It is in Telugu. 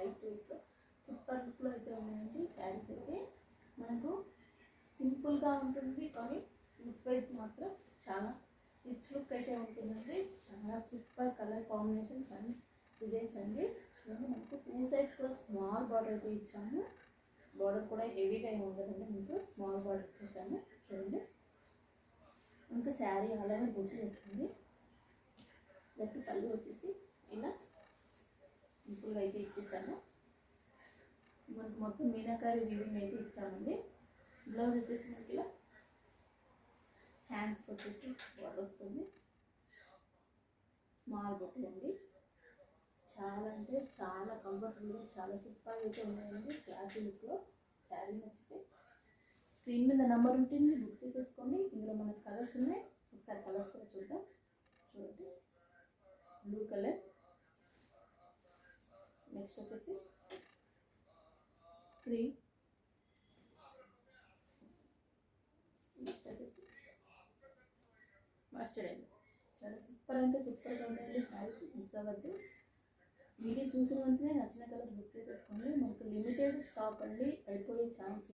లైట్ వెయిట్లో సూపర్ లుక్లో అయితే ఉన్నాయండి శారీస్ అయితే. మనకు సింపుల్గా ఉంటుంది కానీ లుక్ వైజ్ మాత్రం చాలా రిచ్ లుక్ అయితే ఉంటుందండి. చాలా super colour combinations and designs అండి. చూడండి మనకు 2 సైడ్స్ కూడా స్మాల్ బార్డర్ అయితే ఇచ్చాము. బార్డర్ కూడా హెవీగా ఏమి ఉండదండి, మీకు స్మాల్ బార్డర్ ఇచ్చేసాము. చూడండి మనకు శారీ అలానే బుట్టి వస్తుంది. దానికి పళ్ళు వచ్చేసి ఇలా సింపుల్గా అయితే ఇచ్చేసాము. మనకు మొత్తం మీనాకారి వీవింగ్ అయితే ఇచ్చామండి. బ్లౌజ్ వచ్చేసి మనకి ఇలా హ్యాండ్స్కి వచ్చేసి బార్డర్ వస్తుంది. స్మాల్ బుట్టి అండి. చాలా అంటే చాలా కంఫర్టబుల్గా చాలా సూపర్గా అయితే ఉన్నాయండి. క్లాసీ లుక్లో శారీ నచ్చితే స్క్రీన్ మీద నెంబర్ ఉంటుంది, బుక్ చేసేసుకోండి. ఇందులో మనకు కలర్స్ ఉన్నాయి, ఒకసారి కలర్స్ కూడా చూద్దాం. చూడండి బ్లూ కలర్, నెక్స్ట్ వచ్చేసి క్రీమ్, నెక్స్ట్ వచ్చేసి మస్టర్డ్ అండి. చాలా సూపర్ అంటే సూపర్గా ఉన్నాయండి శారీస్. మిస్ అవ్వద్దు. వీడియో చూసిన వెంటనే నచ్చిన కలర్ బుక్ చేసేసుకోండి. మనకు లిమిటెడ్ స్టాక్ అండి, అయిపోయే ఛాన్స్